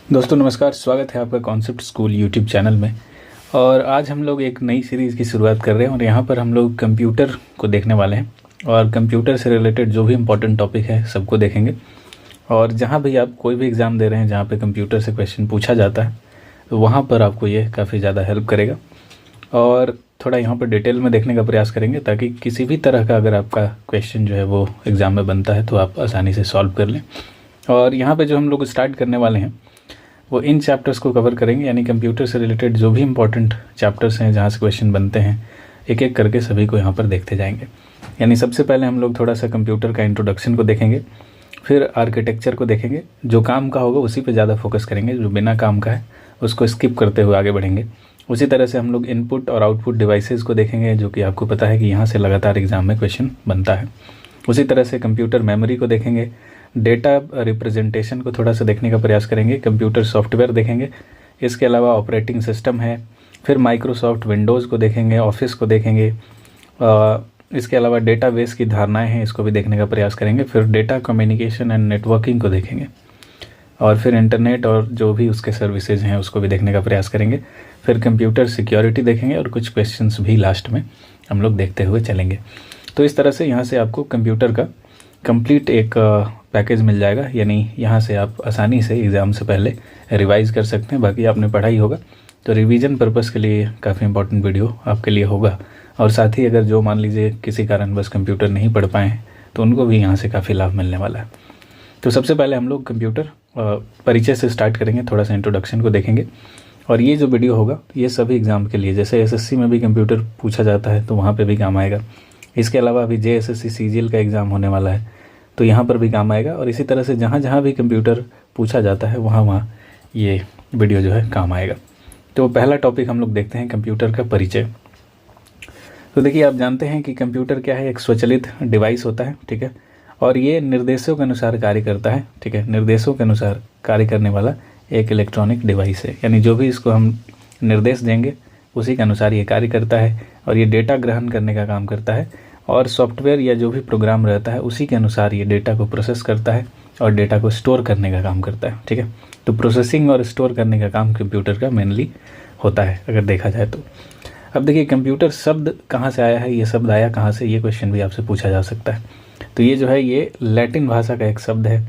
दोस्तों नमस्कार, स्वागत है आपका कॉन्सेप्ट स्कूल यूट्यूब चैनल में। और आज हम लोग एक नई सीरीज़ की शुरुआत कर रहे हैं और यहाँ पर हम लोग कंप्यूटर को देखने वाले हैं और कंप्यूटर से रिलेटेड जो भी इम्पोर्टेंट टॉपिक है सबको देखेंगे। और जहाँ भी आप कोई भी एग्ज़ाम दे रहे हैं जहाँ पे कंप्यूटर से क्वेश्चन पूछा जाता है तो वहाँ पर आपको ये काफ़ी ज़्यादा हेल्प करेगा और थोड़ा यहाँ पर डिटेल में देखने का प्रयास करेंगे ताकि किसी भी तरह का अगर आपका क्वेश्चन जो है वो एग्ज़ाम में बनता है तो आप आसानी से सॉल्व कर लें। और यहाँ पे जो हम लोग स्टार्ट करने वाले हैं वो इन चैप्टर्स को कवर करेंगे, यानी कंप्यूटर से रिलेटेड जो भी इम्पोर्टेंट चैप्टर्स हैं जहाँ से क्वेश्चन बनते हैं एक एक करके सभी को यहाँ पर देखते जाएंगे। यानी सबसे पहले हम लोग थोड़ा सा कंप्यूटर का इंट्रोडक्शन को देखेंगे, फिर आर्किटेक्चर को देखेंगे। जो काम का होगा उसी पे ज़्यादा फोकस करेंगे, जो बिना काम का है उसको स्किप करते हुए आगे बढ़ेंगे। उसी तरह से हम लोग इनपुट और आउटपुट डिवाइसेस को देखेंगे, जो कि आपको पता है कि यहाँ से लगातार एग्ज़ाम में क्वेश्चन बनता है। उसी तरह से कंप्यूटर मेमोरी को देखेंगे, डेटा रिप्रेजेंटेशन को थोड़ा सा देखने का प्रयास करेंगे, कंप्यूटर सॉफ्टवेयर देखेंगे, इसके अलावा ऑपरेटिंग सिस्टम है, फिर माइक्रोसॉफ्ट विंडोज़ को देखेंगे, ऑफिस को देखेंगे, इसके अलावा डेटाबेस की धारणाएं हैं इसको भी देखने का प्रयास करेंगे, फिर डेटा कम्युनिकेशन एंड नेटवर्किंग को देखेंगे और फिर इंटरनेट और जो भी उसके सर्विसेज हैं उसको भी देखने का प्रयास करेंगे, फिर कंप्यूटर सिक्योरिटी देखेंगे और कुछ क्वेश्चंस भी लास्ट में हम लोग देखते हुए चलेंगे। तो इस तरह से यहाँ से आपको कंप्यूटर का कंप्लीट एक पैकेज मिल जाएगा, यानी यहाँ से आप आसानी से एग्ज़ाम से पहले रिवाइज़ कर सकते हैं। बाकी आपने पढ़ा ही होगा तो रिवीजन पर्पज़ के लिए काफ़ी इंपॉर्टेंट वीडियो आपके लिए होगा। और साथ ही अगर जो मान लीजिए किसी कारण बस कंप्यूटर नहीं पढ़ पाए हैं तो उनको भी यहाँ से काफ़ी लाभ मिलने वाला है। तो सबसे पहले हम लोग कंप्यूटर परिचय से स्टार्ट करेंगे, थोड़ा सा इंट्रोडक्शन को देखेंगे। और ये जो वीडियो होगा ये सभी एग्ज़ाम के लिए, जैसे एसएससी में भी कंप्यूटर पूछा जाता है तो वहाँ पर भी काम आएगा। इसके अलावा अभी जेएसएससी सीजीएल का एग्ज़ाम होने वाला है तो यहाँ पर भी काम आएगा। और इसी तरह से जहाँ जहाँ भी कंप्यूटर पूछा जाता है वहाँ वहाँ ये वीडियो जो है काम आएगा। तो पहला टॉपिक हम लोग देखते हैं कंप्यूटर का परिचय। तो देखिए, आप जानते हैं कि कंप्यूटर क्या है, एक स्वचालित डिवाइस होता है, ठीक है। और ये निर्देशों के अनुसार कार्य करता है, ठीक है। निर्देशों के अनुसार कार्य करने वाला एक इलेक्ट्रॉनिक डिवाइस है, यानी जो भी इसको हम निर्देश देंगे उसी के अनुसार ये कार्य करता है और ये डेटा ग्रहण करने का काम करता है। और सॉफ्टवेयर या जो भी प्रोग्राम रहता है उसी के अनुसार ये डेटा को प्रोसेस करता है और डेटा को स्टोर करने का काम करता है, ठीक है। तो प्रोसेसिंग और स्टोर करने का काम कंप्यूटर का मेनली होता है अगर देखा जाए तो। अब देखिए, कंप्यूटर शब्द कहाँ से आया है, ये शब्द आया कहाँ से, ये क्वेश्चन भी आपसे पूछा जा सकता है। तो ये जो है ये लैटिन भाषा का एक शब्द है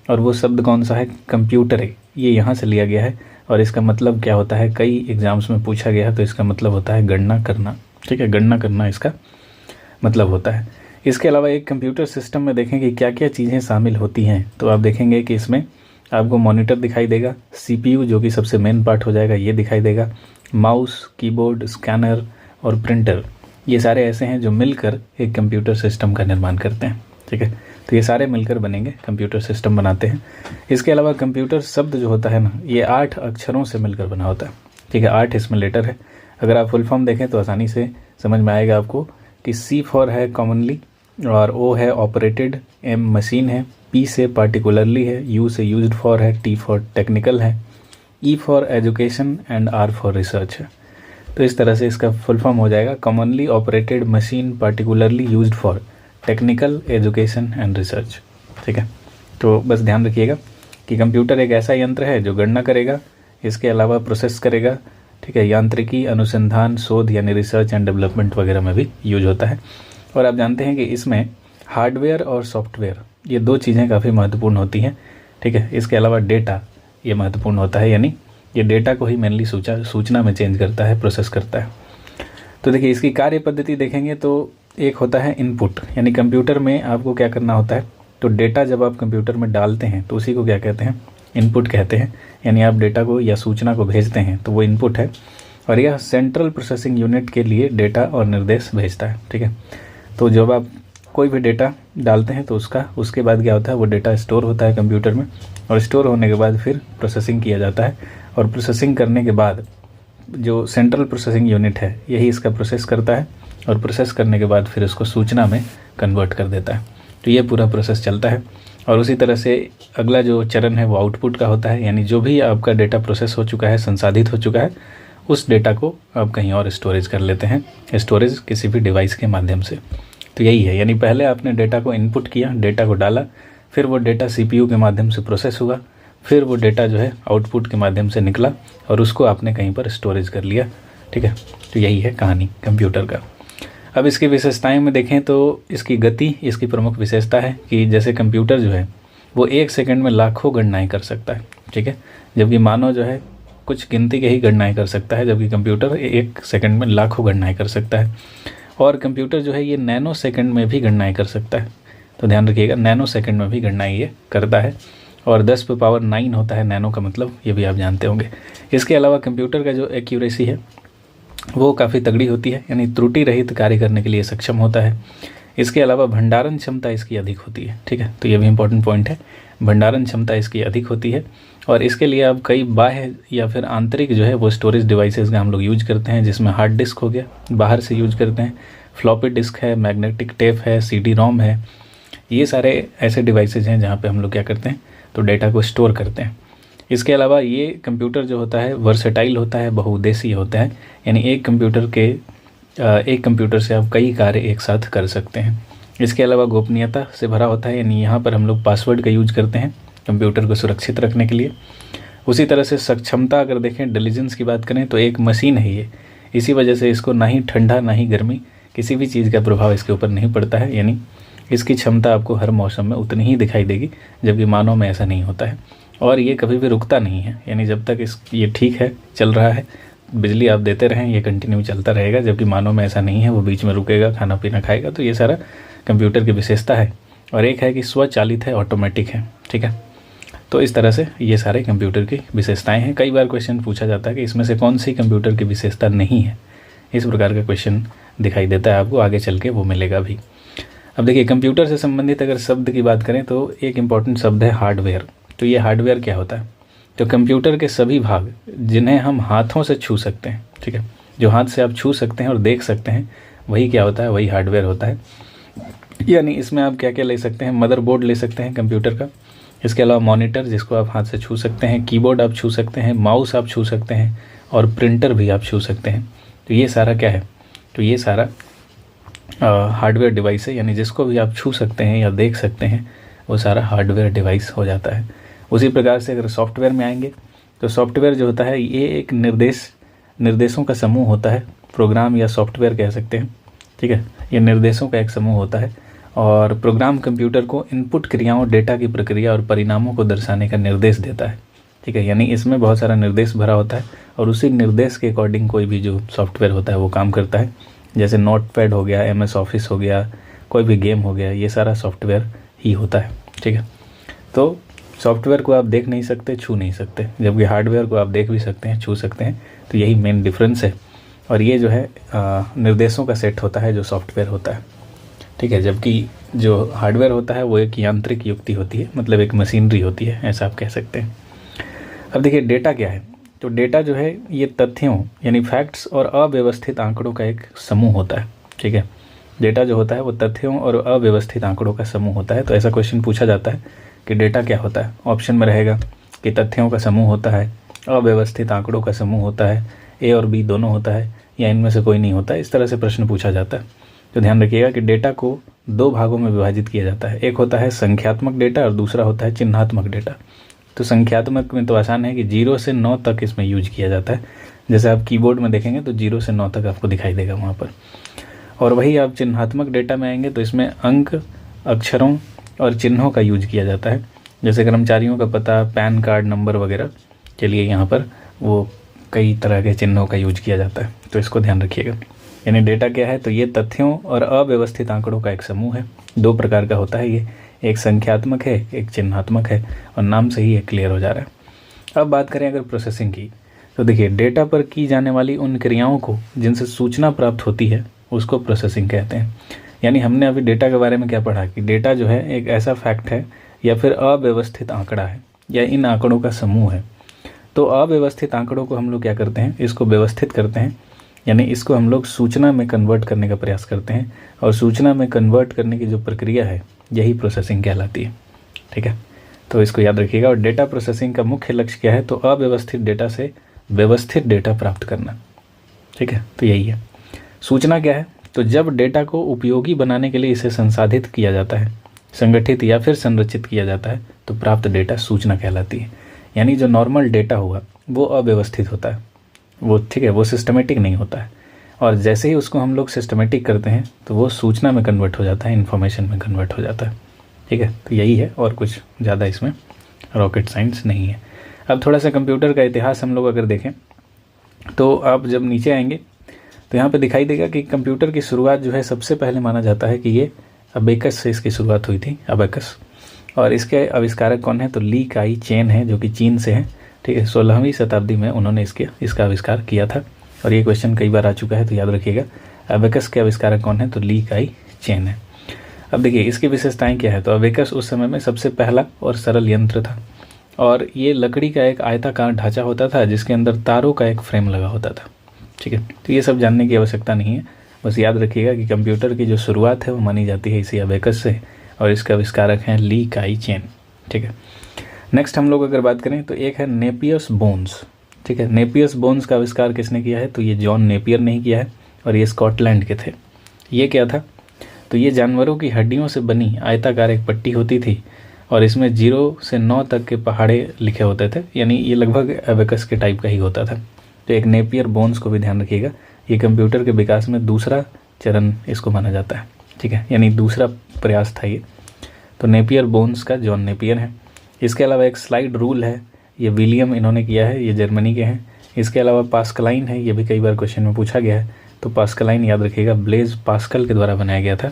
और वो शब्द कौन सा है, कंप्यूटरे, ये यहाँ से लिया गया है। और इसका मतलब क्या होता है, कई एग्जाम्स में पूछा गया है, तो इसका मतलब होता है गणना करना, ठीक है। गणना करना इसका मतलब होता है। इसके अलावा एक कंप्यूटर सिस्टम में देखें कि क्या क्या चीज़ें शामिल होती हैं, तो आप देखेंगे कि इसमें आपको मॉनिटर दिखाई देगा, सीपीयू जो कि सबसे मेन पार्ट हो जाएगा ये दिखाई देगा, माउस, कीबोर्ड, स्कैनर और प्रिंटर, ये सारे ऐसे हैं जो मिलकर एक कंप्यूटर सिस्टम का निर्माण करते हैं, ठीक है। तो ये सारे मिलकर बनेंगे, कंप्यूटर सिस्टम बनाते हैं। इसके अलावा कंप्यूटर शब्द जो होता है ना, ये 8 अक्षरों से मिलकर बना होता है, ठीक है। 8 इसमें लेटर है। अगर आप फुल फॉर्म देखें तो आसानी से समझ में आएगा आपको कि C फॉर है कॉमनली, और O है ऑपरेटेड, M मशीन है, P से पार्टिकुलरली है, U से यूज्ड फॉर है, T फॉर टेक्निकल है, E for education and R for research है। तो इस तरह से इसका फुल फॉर्म हो जाएगा commonly operated machine particularly used for technical education and research, ठीक है। तो बस ध्यान रखिएगा कि कंप्यूटर एक ऐसा यंत्र है जो गणना करेगा, इसके अलावा प्रोसेस करेगा, ठीक है। यांत्रिकी, अनुसंधान, शोध यानी रिसर्च एंड डेवलपमेंट वगैरह में भी यूज होता है। और आप जानते हैं कि इसमें हार्डवेयर और सॉफ्टवेयर ये दो चीज़ें काफ़ी महत्वपूर्ण होती हैं, ठीक है। इसके अलावा डेटा ये महत्वपूर्ण होता है, यानी ये डेटा को ही मेनली सूचना में चेंज करता है, प्रोसेस करता है। तो देखिए, इसकी कार्य पद्धति देखेंगे तो एक होता है इनपुट, यानी कंप्यूटर में आपको क्या करना होता है, तो डेटा जब आप कंप्यूटर में डालते हैं तो उसी को क्या कहते हैं, इनपुट कहते हैं। यानी आप डेटा को या सूचना को भेजते हैं तो वो इनपुट है। और यह सेंट्रल प्रोसेसिंग यूनिट के लिए डेटा और निर्देश भेजता है, ठीक है। तो जब आप कोई भी डेटा डालते हैं तो उसके बाद क्या होता है, वो डेटा स्टोर होता है कंप्यूटर में, और स्टोर होने के बाद फिर प्रोसेसिंग किया जाता है। और प्रोसेसिंग करने के बाद जो सेंट्रल प्रोसेसिंग यूनिट है यही इसका प्रोसेस करता है, और प्रोसेस करने के बाद फिर उसको सूचना में कन्वर्ट कर देता है। तो ये पूरा प्रोसेस चलता है। और उसी तरह से अगला जो चरण है वो आउटपुट का होता है, यानी जो भी आपका डेटा प्रोसेस हो चुका है, संसाधित हो चुका है, उस डेटा को आप कहीं और स्टोरेज कर लेते हैं, स्टोरेज किसी भी डिवाइस के माध्यम से। तो यही है, यानी पहले आपने डेटा को इनपुट किया, डेटा को डाला, फिर वो डेटा सीपीयू के माध्यम से प्रोसेस हुआ, फिर वो डेटा जो है आउटपुट के माध्यम से निकला और उसको आपने कहीं पर स्टोरेज कर लिया। ठीक है, तो यही है कहानी कंप्यूटर का। अब इसकी विशेषताएं में देखें तो इसकी गति इसकी प्रमुख विशेषता है कि जैसे कंप्यूटर जो है वो 1 सेकंड में लाखों गणनाएं कर सकता है। ठीक है, जबकि मानव जो है कुछ गिनती के ही गणनाएं कर सकता है, जबकि कंप्यूटर 1 सेकंड में लाखों गणनाएं कर सकता है। और कंप्यूटर जो है ये नैनो सेकंड में भी गणनाएं कर सकता है। तो ध्यान रखिएगा, नैनो सेकंड में भी गणनाएं ये करता है और 10⁹ होता है नैनो का मतलब, ये भी आप जानते होंगे। इसके अलावा कंप्यूटर का जो एक्यूरेसी है वो काफ़ी तगड़ी होती है, यानी त्रुटि रहित कार्य करने के लिए सक्षम होता है। इसके अलावा भंडारण क्षमता इसकी अधिक होती है। ठीक है, तो ये भी इंपॉर्टेंट पॉइंट है, भंडारण क्षमता इसकी अधिक होती है। और इसके लिए आप कई बाह्य या फिर आंतरिक जो है वो स्टोरेज डिवाइसेस का हम लोग यूज करते हैं, जिसमें हार्ड डिस्क हो गया, बाहर से यूज करते हैं, फ्लॉपी डिस्क है, मैग्नेटिक टेप है, CD रोम है। ये सारे ऐसे डिवाइसेज हैं जहाँ पे हम लोग क्या करते हैं, तो डेटा को स्टोर करते हैं। इसके अलावा ये कंप्यूटर जो होता है वर्सेटाइल होता है, बहुउद्देशीय होता है, यानी एक कंप्यूटर से आप कई कार्य एक साथ कर सकते हैं। इसके अलावा गोपनीयता से भरा होता है, यानी यहाँ पर हम लोग पासवर्ड का यूज करते हैं कंप्यूटर को सुरक्षित रखने के लिए। उसी तरह से सक्षमता अगर देखें, इंटेलिजेंस की बात करें तो एक मशीन है ये, इसी वजह से इसको ना ही ठंडा ना ही गर्मी किसी भी चीज़ का प्रभाव इसके ऊपर नहीं पड़ता है, यानी इसकी क्षमता आपको हर मौसम में उतनी ही दिखाई देगी, जबकि मानव में ऐसा नहीं होता है। और ये कभी भी रुकता नहीं है, यानी जब तक ये ठीक है, चल रहा है, बिजली आप देते रहें, ये कंटिन्यू चलता रहेगा, जबकि मानव में ऐसा नहीं है, वो बीच में रुकेगा, खाना पीना खाएगा। तो ये सारा कंप्यूटर की विशेषता है। और एक है कि स्वचालित है, ऑटोमेटिक है। ठीक है, तो इस तरह से ये सारे कंप्यूटर की विशेषताएं हैं। कई बार क्वेश्चन पूछा जाता है कि इसमें से कौन सी कंप्यूटर की विशेषता नहीं है, इस प्रकार का क्वेश्चन दिखाई देता है आपको, आगे चल के वो मिलेगा भी। अब देखिए, कंप्यूटर से संबंधित अगर शब्द की बात करें तो एक इम्पॉर्टेंट शब्द है हार्डवेयर। तो ये हार्डवेयर क्या होता है, तो कंप्यूटर के सभी भाग जिन्हें हम हाथों से छू सकते हैं, ठीक है, जो हाथ से आप छू सकते हैं और देख सकते हैं, वही क्या होता है, वही हार्डवेयर होता है। यानी इसमें आप क्या क्या ले सकते हैं, मदरबोर्ड ले सकते हैं कंप्यूटर का, इसके अलावा मॉनिटर जिसको आप हाथ से छू सकते हैं, कीबोर्ड आप छू सकते हैं, माउस आप छू सकते हैं और प्रिंटर भी आप छू सकते हैं। तो ये सारा क्या है, तो ये सारा हार्डवेयर डिवाइस है, यानी जिसको भी आप छू सकते हैं या देख सकते हैं वो सारा हार्डवेयर डिवाइस हो जाता है। उसी प्रकार से अगर सॉफ्टवेयर में आएंगे तो सॉफ्टवेयर जो होता है ये एक निर्देशों का समूह होता है, प्रोग्राम या सॉफ्टवेयर कह सकते हैं। ठीक है, ये निर्देशों का एक समूह होता है और प्रोग्राम कंप्यूटर को इनपुट क्रियाओं, डेटा की प्रक्रिया और परिणामों को दर्शाने का निर्देश देता है। ठीक है, यानी इसमें बहुत सारा निर्देश भरा होता है और उसी निर्देश के अकॉर्डिंग कोई भी जो सॉफ्टवेयर होता है वो काम करता है। जैसे नोटपैड हो गया, MS ऑफिस हो गया, कोई भी गेम हो गया, ये सारा सॉफ्टवेयर ही होता है। ठीक है, तो सॉफ्टवेयर को आप देख नहीं सकते, छू नहीं सकते, जबकि हार्डवेयर को आप देख भी सकते हैं, छू सकते हैं। तो यही मेन डिफरेंस है। और ये जो है निर्देशों का सेट होता है जो सॉफ्टवेयर होता है। ठीक है, जबकि जो हार्डवेयर होता है वो एक यांत्रिक युक्ति होती है, मतलब एक मशीनरी होती है, ऐसा आप कह सकते हैं। अब देखिए डेटा क्या है, तो डेटा जो है ये तथ्यों यानी फैक्ट्स और अव्यवस्थित आंकड़ों का एक समूह होता है। ठीक है, डेटा जो होता है वो तथ्यों और अव्यवस्थित आंकड़ों का समूह होता है। तो ऐसा क्वेश्चन पूछा जाता है कि डेटा क्या होता है, ऑप्शन में रहेगा कि तथ्यों का समूह होता है, अव्यवस्थित आंकड़ों का समूह होता है, A और B दोनों होता है, या इनमें से कोई नहीं होता। इस तरह से प्रश्न पूछा जाता है। तो ध्यान रखिएगा कि डेटा को 2 भागों में विभाजित किया जाता है, एक होता है संख्यात्मक डेटा और दूसरा होता है चिन्हात्मक डेटा। तो संख्यात्मक में तो आसान है कि 0 से 9 तक इसमें यूज किया जाता है। जैसे आप कीबोर्ड में देखेंगे तो 0 से 9 तक आपको दिखाई देगा वहाँ पर। और वही आप चिन्हात्मक डेटा में आएंगे तो इसमें अंक, अक्षरों और चिन्हों का यूज किया जाता है। जैसे कर्मचारियों का पता, पैन कार्ड नंबर वगैरह के लिए यहाँ पर वो कई तरह के चिन्हों का यूज किया जाता है। तो इसको ध्यान रखिएगा। यानी डेटा क्या है, तो ये तथ्यों और अव्यवस्थित आंकड़ों का एक समूह है। 2 प्रकार का होता है ये, एक संख्यात्मक है, एक चिन्हात्मक है, और नाम से ही ये क्लियर हो जा रहा है। अब बात करें अगर प्रोसेसिंग की, तो देखिए डेटा पर की जाने वाली उन क्रियाओं को जिनसे सूचना प्राप्त होती है उसको प्रोसेसिंग कहते हैं। यानी हमने अभी डेटा के बारे में क्या पढ़ा कि डेटा जो है एक ऐसा फैक्ट है या फिर अव्यवस्थित आंकड़ा है या इन आंकड़ों का समूह है। तो अव्यवस्थित आंकड़ों को हम लोग क्या करते हैं, इसको व्यवस्थित करते हैं, यानी इसको हम लोग सूचना में कन्वर्ट करने का प्रयास करते हैं। और सूचना में कन्वर्ट करने की जो प्रक्रिया है यही प्रोसेसिंग कहलाती है। ठीक है, तो इसको याद रखिएगा। और डेटा प्रोसेसिंग का मुख्य लक्ष्य क्या है, तो अव्यवस्थित डेटा से व्यवस्थित डेटा प्राप्त करना। ठीक है, तो यही है। सूचना क्या है, तो जब डेटा को उपयोगी बनाने के लिए इसे संसाधित किया जाता है, संगठित या फिर संरचित किया जाता है, तो प्राप्त डेटा सूचना कहलाती है। यानी जो नॉर्मल डेटा हुआ वो अव्यवस्थित होता है, वो ठीक है, वो सिस्टमेटिक नहीं होता है। और जैसे ही उसको हम लोग सिस्टमेटिक करते हैं तो वो सूचना में कन्वर्ट हो जाता है, इन्फॉर्मेशन में कन्वर्ट हो जाता है। ठीक है, तो यही है, और कुछ ज़्यादा इसमें रॉकेट साइंस नहीं है। अब थोड़ा सा कंप्यूटर का इतिहास हम लोग अगर देखें तो आप जब नीचे आएंगे तो यहाँ पे दिखाई देगा कि कंप्यूटर की शुरुआत जो है सबसे पहले माना जाता है कि ये अबेकस से इसकी शुरुआत हुई थी, अबेकस। और इसके आविष्कारक कौन है? तो ली काई चेन है, जो कि चीन से है। ठीक है, 16वीं शताब्दी में उन्होंने इसका आविष्कार किया था। और ये क्वेश्चन कई बार आ चुका है, तो याद रखिएगा अबेकस के आविष्कारक कौन है? तो ली काई चेन है। अब देखिए इसकी विशेषताएं क्या है। तो अबेकस उस समय में सबसे पहला और सरल यंत्र था, और ये लकड़ी का एक आयताकार ढांचा होता था जिसके अंदर तारों का एक फ्रेम लगा होता था। ठीक है, तो ये सब जानने की आवश्यकता नहीं है, बस याद रखिएगा कि कंप्यूटर की जो शुरुआत है वो मानी जाती है इसी अबेकस से, और इसका आविष्कारक हैं ली काई चेन। ठीक है, नेक्स्ट हम लोग अगर बात करें तो एक है नेपियर्स बोन्स। ठीक है, नेपियर्स बोन्स का आविष्कार किसने किया है? तो ये जॉन नेपियर ने किया है, और ये स्कॉटलैंड के थे। ये क्या था? तो ये जानवरों की हड्डियों से बनी आयताकार एक पट्टी होती थी, और इसमें 0 से 9 तक के पहाड़े लिखे होते थे, यानी ये लगभग अबेकस के टाइप का ही होता था। तो एक नेपियर बोन्स को भी ध्यान रखिएगा, ये कंप्यूटर के विकास में दूसरा चरण इसको माना जाता है। ठीक है, यानी दूसरा प्रयास था ये। तो नेपियर बोन्स का जॉन नेपियर है। इसके अलावा एक स्लाइड रूल है, ये विलियम इन्होंने किया है, ये जर्मनी के हैं। इसके अलावा पास्कलाइन है, ये भी कई बार क्वेश्चन में पूछा गया है। तो पास्कलाइन याद रखिएगा ब्लेज पास्कल के द्वारा बनाया गया था,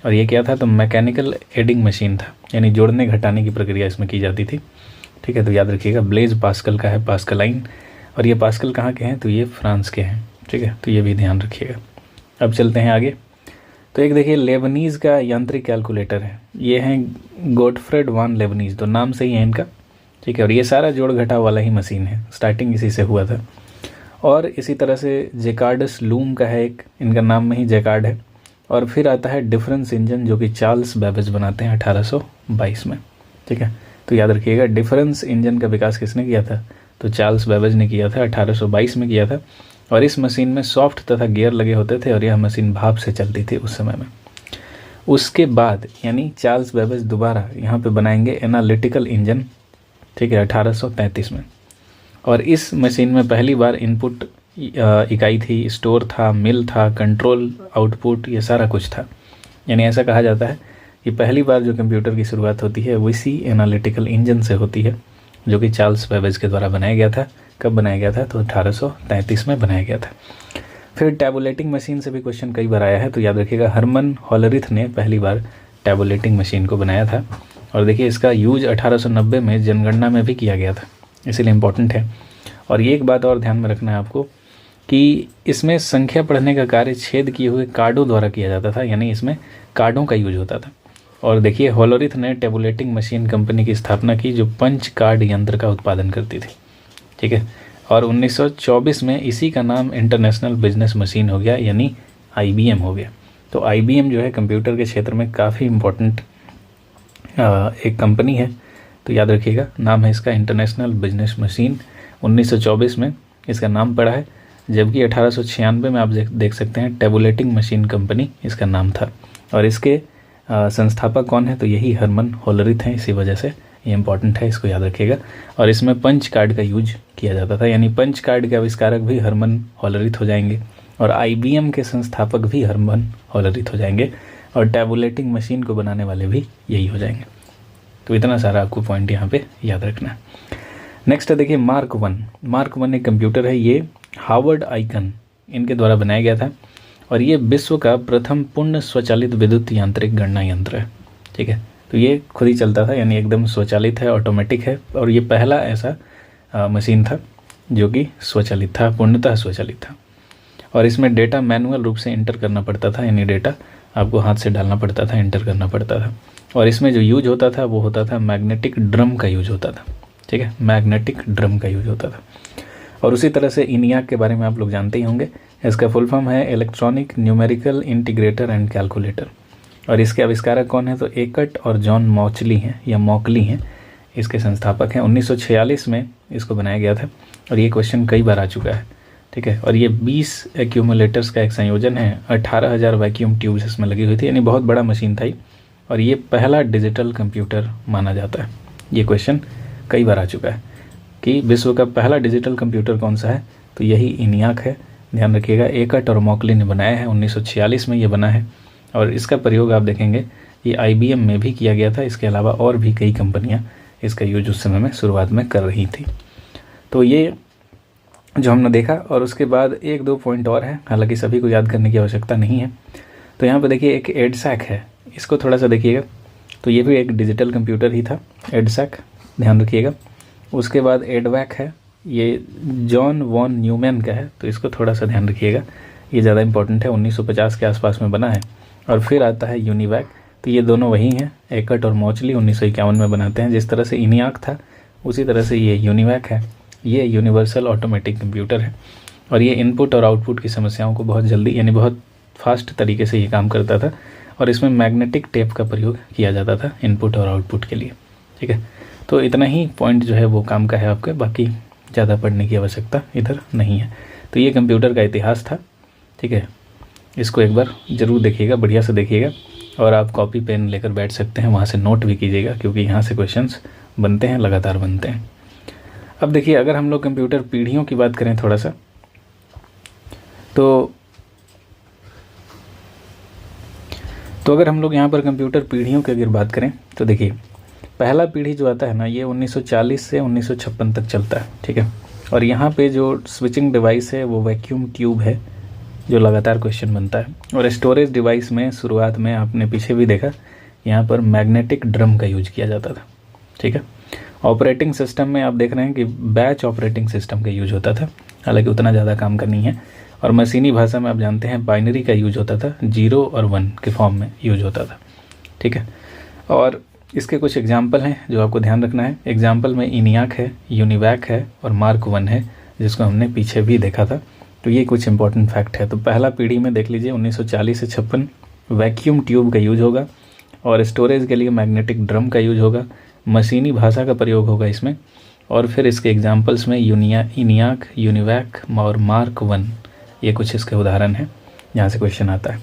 और ये क्या था? तो मैकेनिकल एडिंग मशीन था, यानी जोड़ने घटाने की प्रक्रिया इसमें की जाती थी। ठीक है, तो याद रखिएगा ब्लेज पास्कल का है पास्कलाइन, और ये पास्कल कहाँ के हैं? तो ये फ्रांस के हैं। ठीक है, तो ये भी ध्यान रखिएगा। अब चलते हैं आगे। तो एक देखिए लेबनीज़ का यांत्रिक कैलकुलेटर है, ये हैं गॉटफ्रेड वान लेबनीज़, तो नाम से ही है इनका। ठीक है, और ये सारा जोड़ घटाव वाला ही मशीन है, स्टार्टिंग इसी से हुआ था। और इसी तरह से जेकार्डस लूम का है एक, इनका नाम में ही जेकार्ड है। और फिर आता है डिफरेंस इंजन, जो कि चार्ल्स बेबेज बनाते हैं 1822 में। ठीक है, तो याद रखिएगा डिफरेंस इंजन का विकास किसने किया था? तो चार्ल्स बेबेज ने किया था, 1822 में किया था। और इस मशीन में सॉफ्ट तथा गियर लगे होते थे, और यह मशीन भाप से चलती थी उस समय में। उसके बाद यानी चार्ल्स बेबेज दोबारा यहाँ पे बनाएंगे एनालिटिकल इंजन। ठीक है, 1833 में। और इस मशीन में पहली बार इनपुट इकाई थी, स्टोर था, मिल था, कंट्रोल, आउटपुट, ये सारा कुछ था। यानी ऐसा कहा जाता है कि पहली बार जो कंप्यूटर की शुरुआत होती है वो इसी एनालिटिकल इंजन से होती है, जो कि चार्ल्स बेबेज के द्वारा बनाया गया था। कब बनाया गया था? तो 1833 में बनाया गया था। फिर टैबुलेटिंग मशीन से भी क्वेश्चन कई बार आया है, तो याद रखिएगा हरमन होलरिथ ने पहली बार टैबुलेटिंग मशीन को बनाया था। और देखिए इसका यूज 1890 में जनगणना में भी किया गया था, इसीलिए इम्पोर्टेंट है। और ये एक बात और ध्यान में रखना है आपको कि इसमें संख्या पढ़ने का कार्य छेद किए हुए कार्डों द्वारा किया जाता था, यानी इसमें कार्डों का यूज होता था। और देखिए होलोरिथ ने टैबुलेटिंग मशीन कंपनी की स्थापना की, जो पंच कार्ड यंत्र का उत्पादन करती थी। ठीक है, और 1924 में इसी का नाम इंटरनेशनल बिजनेस मशीन हो गया, यानी IBM हो गया। तो IBM जो है कंप्यूटर के क्षेत्र में काफ़ी इम्पोर्टेंट एक कंपनी है, तो याद रखिएगा नाम है इसका इंटरनेशनल बिजनेस मशीन। 1924 में इसका नाम पड़ा है, जबकि 1896 में आप देख सकते हैं टैबुलेटिंग मशीन कंपनी इसका नाम था। और इसके संस्थापक कौन है? तो यही हरमन होलरिथ हैं, इसी वजह से ये इंपॉर्टेंट है, इसको याद रखिएगा। और इसमें पंच कार्ड का यूज किया जाता था, यानी पंच कार्ड के आविष्कारक भी हरमन होलरिथ हो जाएंगे, और IBM के संस्थापक भी हरमन होलरिथ हो जाएंगे, और टैबुलेटिंग मशीन को बनाने वाले भी यही हो जाएंगे। तो इतना सारा आपको पॉइंट यहाँ पे याद रखना है। नेक्स्ट है देखिए मार्क 1। मार्क 1 एक कंप्यूटर है, ये हार्वर्ड आइकन इनके द्वारा बनाया गया था, और ये विश्व का प्रथम पूर्ण स्वचालित विद्युत यांत्रिक गणना यंत्र है। ठीक है, तो ये खुद ही चलता था, यानी एकदम स्वचालित है, ऑटोमेटिक है, और ये पहला ऐसा मशीन था जो कि स्वचालित था, पूर्णतः स्वचालित था। और इसमें डेटा मैनुअल रूप से इंटर करना पड़ता था, यानी डेटा आपको हाथ से डालना पड़ता था, इंटर करना पड़ता था। और इसमें जो यूज होता था वो होता था मैग्नेटिक ड्रम का यूज होता था। ठीक है, मैग्नेटिक ड्रम का यूज होता था। और उसी तरह से ENIAC के बारे में आप लोग जानते ही होंगे, इसका फुल फॉर्म है electronic numerical integrator and calculator. और इसके आविष्कारक कौन है? तो एकट और जॉन मॉचली हैं या मॉकली हैं, इसके संस्थापक हैं। 1946 में इसको बनाया गया था, और ये क्वेश्चन कई बार आ चुका है। ठीक है, और ये 20 एक्यूमुलेटर्स का एक संयोजन है, 18,000 वैक्यूम ट्यूब्स इसमें लगी हुई थी, यानी बहुत बड़ा मशीन था। और ये पहला डिजिटल कंप्यूटर माना जाता है। ये क्वेश्चन कई बार आ चुका है। कि विश्व का पहला डिजिटल कंप्यूटर कौन सा है, तो यही ENIAC है। ध्यान रखिएगा, एकट और मॉकली ने बनाया है, 1946 में ये बना है। और इसका प्रयोग आप देखेंगे ये IBM में भी किया गया था। इसके अलावा और भी कई कंपनियां इसका यूज उस समय में शुरुआत में कर रही थी। तो ये जो हमने देखा, और उसके बाद एक दो पॉइंट और हैं, हालांकि सभी को याद करने की आवश्यकता नहीं है। तो यहाँ पे देखिए एक EDSAC है, इसको थोड़ा सा देखिएगा। तो ये भी एक डिजिटल कंप्यूटर ही था, EDSAC, ध्यान रखिएगा। उसके बाद EDVAC है, ये जॉन वॉन न्यूमैन का है, तो इसको थोड़ा सा ध्यान रखिएगा, ये ज़्यादा इंपॉर्टेंट है, 1950 के आसपास में बना है। और फिर आता है UNIVAC, तो ये दोनों वही हैं, एकट और मॉचली 1951 में बनाते हैं। जिस तरह से ENIAC था उसी तरह से ये UNIVAC है। ये यूनिवर्सल ऑटोमेटिक कंप्यूटर है और ये इनपुट और आउटपुट की समस्याओं को बहुत जल्दी यानी बहुत फास्ट तरीके से ये काम करता था। और इसमें मैग्नेटिक टेप का प्रयोग किया जाता था इनपुट और आउटपुट के लिए। ठीक है, तो इतना ही पॉइंट जो है वो काम का है आपके, बाकी ज़्यादा पढ़ने की आवश्यकता इधर नहीं है। तो ये कंप्यूटर का इतिहास था। ठीक है, इसको एक बार ज़रूर देखिएगा, बढ़िया से देखिएगा, और आप कॉपी पेन लेकर बैठ सकते हैं, वहाँ से नोट भी कीजिएगा, क्योंकि यहाँ से क्वेश्चंस बनते हैं, लगातार बनते हैं। अब देखिए, अगर हम लोग कंप्यूटर पीढ़ियों की बात करें थोड़ा सा, तो अगर हम लोग यहाँ पर कंप्यूटर पीढ़ियों की अगर बात करें तो देखिए, पहला पीढ़ी जो आता है ना, ये 1940 से 1956 तक चलता है। ठीक है, और यहाँ पे जो स्विचिंग डिवाइस है वो वैक्यूम ट्यूब है, जो लगातार क्वेश्चन बनता है। और स्टोरेज डिवाइस में शुरुआत में आपने पीछे भी देखा, यहाँ पर मैग्नेटिक ड्रम का यूज किया जाता था। ठीक है, ऑपरेटिंग सिस्टम में आप देख रहे हैं कि बैच ऑपरेटिंग सिस्टम का यूज होता था, हालांकि उतना ज़्यादा काम का नहीं है। और मशीनी भाषा में आप जानते हैं बाइनरी का यूज होता था, 0 और 1 के फॉर्म में यूज होता था। ठीक है, और इसके कुछ एग्जाम्पल हैं जो आपको ध्यान रखना है। एग्जाम्पल में ENIAC है, UNIVAC है और Mark 1 है, जिसको हमने पीछे भी देखा था। तो ये कुछ इंपॉर्टेंट फैक्ट है। तो पहला पीढ़ी में देख लीजिए 1940 से 56 वैक्यूम ट्यूब का यूज होगा, और स्टोरेज के लिए मैग्नेटिक ड्रम का यूज होगा, मशीनी भाषा का प्रयोग होगा इसमें। और फिर इसके एग्जाम्पल्स में ENIAC, UNIVAC और Mark 1, ये कुछ इसके उदाहरण हैं जहाँ से क्वेश्चन आता है।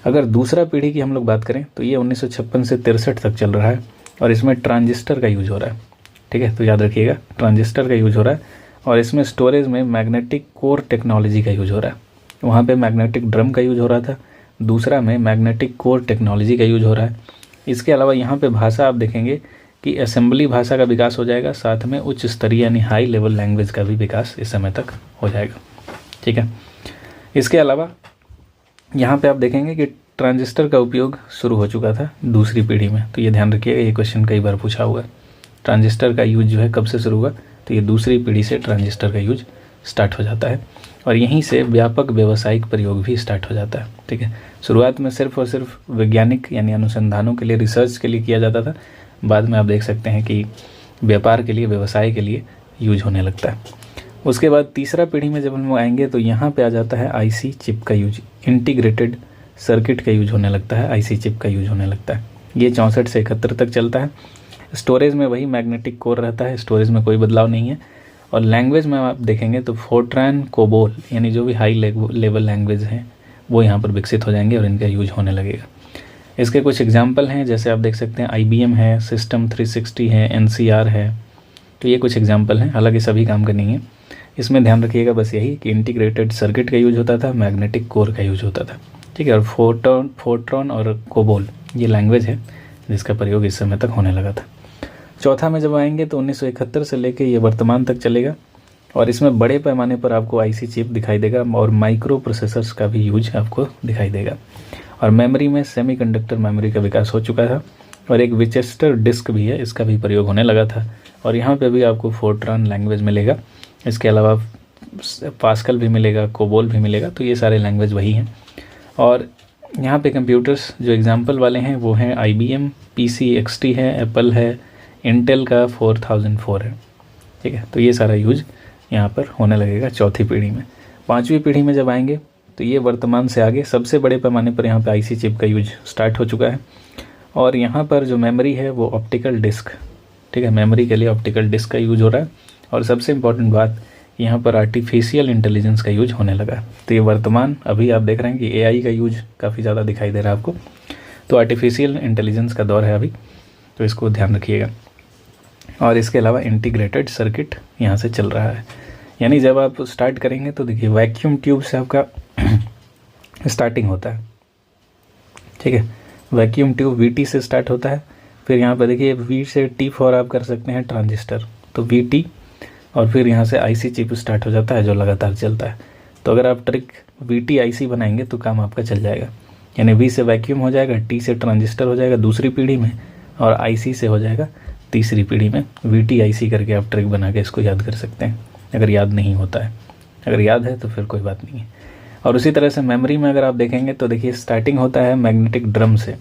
अगर दूसरा पीढ़ी की हम लोग बात करें तो ये 1956 से 63 तक चल रहा है, और इसमें ट्रांजिस्टर का यूज हो रहा है। ठीक है, तो याद रखिएगा, ट्रांजिस्टर का यूज हो रहा है, और इसमें स्टोरेज में मैग्नेटिक कोर टेक्नोलॉजी का यूज हो रहा है। वहाँ पे मैग्नेटिक ड्रम का यूज हो रहा था, दूसरा में मैग्नेटिक कोर टेक्नोलॉजी का यूज हो रहा है। इसके अलावा यहाँ पे भाषा आप देखेंगे कि असेंबली भाषा का विकास हो जाएगा, साथ में उच्च स्तरीय यानी हाई लेवल लैंग्वेज का भी विकास इस समय तक हो जाएगा। ठीक है, इसके अलावा यहाँ पे आप देखेंगे कि ट्रांजिस्टर का उपयोग शुरू हो चुका था दूसरी पीढ़ी में। तो ये ध्यान रखिएगा, ये क्वेश्चन कई बार पूछा हुआ है। ट्रांजिस्टर का यूज जो है कब से शुरू हुआ, तो ये दूसरी पीढ़ी से ट्रांजिस्टर का यूज स्टार्ट हो जाता है, और यहीं से व्यापक व्यावसायिक प्रयोग भी स्टार्ट हो जाता है। ठीक है, शुरुआत में सिर्फ और सिर्फ वैज्ञानिक यानी अनुसंधानों के लिए, रिसर्च के लिए किया जाता था। बाद में आप देख सकते हैं कि व्यापार के लिए, व्यवसाय के लिए यूज होने लगता है। उसके बाद तीसरा पीढ़ी में जब हम आएंगे तो यहाँ पे आ जाता है IC चिप का यूज, इंटीग्रेटेड सर्किट का यूज होने लगता है, IC चिप का यूज होने लगता है। ये 64 से 71 तक चलता है। स्टोरेज में वही मैग्नेटिक कोर रहता है, स्टोरेज में कोई बदलाव नहीं है। और लैंग्वेज में आप देखेंगे तो फोर्ट्रान, कोबोल यानी जो भी हाई लेवल लैंग्वेज हैं वो यहाँ पर विकसित हो जाएंगे और इनका यूज होने लगेगा। इसके कुछ एग्जाम्पल हैं, जैसे आप देख सकते हैं IBM है, सिस्टम 360 है, NCR है। तो ये कुछ एग्जाम्पल हैं, हालांकि सभी काम का नहीं है। इसमें ध्यान रखिएगा बस यही कि इंटीग्रेटेड सर्किट का यूज होता था, मैग्नेटिक कोर का यूज होता था। ठीक है, और फोर्ट्रॉन और कोबोल ये लैंग्वेज है जिसका प्रयोग इस समय तक होने लगा था। चौथा में जब आएंगे तो 1971 से लेके ये वर्तमान तक चलेगा, और इसमें बड़े पैमाने पर आपको IC चिप दिखाई देगा और माइक्रो प्रोसेसर्स का भी यूज आपको दिखाई देगा। और मेमोरी में सेमीकंडक्टर मेमोरी का विकास हो चुका था, और एक विचेस्टर डिस्क भी है, इसका भी प्रयोग होने लगा था। और यहाँ पे भी आपको फोर्ट्रान लैंग्वेज मिलेगा, इसके अलावा पास्कल भी मिलेगा, कोबोल भी मिलेगा। तो ये सारे लैंग्वेज वही हैं। और यहाँ पे कंप्यूटर्स जो एग्जांपल वाले हैं वो हैं IBM PC XT है, एप्पल है, इंटेल का 4004 है। ठीक है, तो ये सारा यूज यहाँ पर होने लगेगा चौथी पीढ़ी में। पांचवी पीढ़ी में जब आएंगे तो ये वर्तमान से आगे सबसे बड़े पैमाने पर यहाँ पे IC चिप का यूज स्टार्ट हो चुका है। और यहाँ पर जो मेमोरी है वो ऑप्टिकल डिस्क, ठीक है, मेमोरी के लिए ऑप्टिकल डिस्क का यूज हो रहा है। और सबसे इम्पॉर्टेंट बात, यहाँ पर आर्टिफिशियल इंटेलिजेंस का यूज होने लगा। तो ये वर्तमान, अभी आप देख रहे हैं कि AI का यूज काफ़ी ज़्यादा दिखाई दे रहा है आपको। तो आर्टिफिशियल इंटेलिजेंस का दौर है अभी, तो इसको ध्यान रखिएगा। और इसके अलावा इंटीग्रेटेड सर्किट यहाँ से चल रहा है। यानी जब आप स्टार्ट करेंगे तो देखिए वैक्यूम ट्यूब से आपका स्टार्टिंग होता है, ठीक है। वैक्यूम ट्यूब VT से स्टार्ट होता है। फिर यहाँ पर देखिए V से T4 आप कर सकते हैं ट्रांजिस्टर, तो VT, और फिर यहाँ से IC चिप स्टार्ट हो जाता है जो लगातार चलता है। तो अगर आप ट्रिक VT IC बनाएंगे तो काम आपका चल जाएगा। यानी V से वैक्यूम हो जाएगा, T से ट्रांजिस्टर हो जाएगा दूसरी पीढ़ी में, और IC से हो जाएगा तीसरी पीढ़ी में। VT IC करके आप ट्रिक बना के इसको याद कर सकते हैं, अगर याद नहीं होता है। अगर याद है तो फिर कोई बात नहीं है। और उसी तरह से मेमोरी में अगर आप देखेंगे तो देखिए स्टार्टिंग होता है मैग्नेटिक ड्रम से,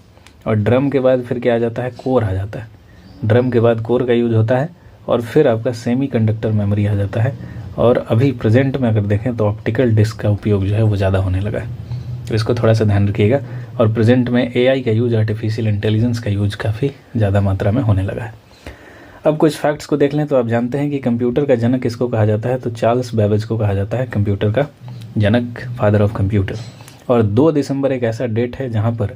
और ड्रम के बाद फिर क्या आ जाता है, कोर आ जाता है। ड्रम के बाद कोर का यूज होता है, और फिर आपका सेमीकंडक्टर मेमोरी आ जाता है। और अभी प्रेजेंट में अगर देखें तो ऑप्टिकल डिस्क का उपयोग जो है वो ज़्यादा होने लगा है, तो इसको थोड़ा सा ध्यान रखिएगा। और प्रेजेंट में AI का यूज, आर्टिफिशियल इंटेलिजेंस का यूज काफ़ी ज़्यादा मात्रा में होने लगा है। अब कुछ फैक्ट्स को देख लें तो आप जानते हैं कि कंप्यूटर का जनक किसको कहा जाता है, तो चार्ल्स बेबेज को कहा जाता है कंप्यूटर का जनक, फादर ऑफ कंप्यूटर। और 2 दिसंबर एक ऐसा डेट है जहाँ पर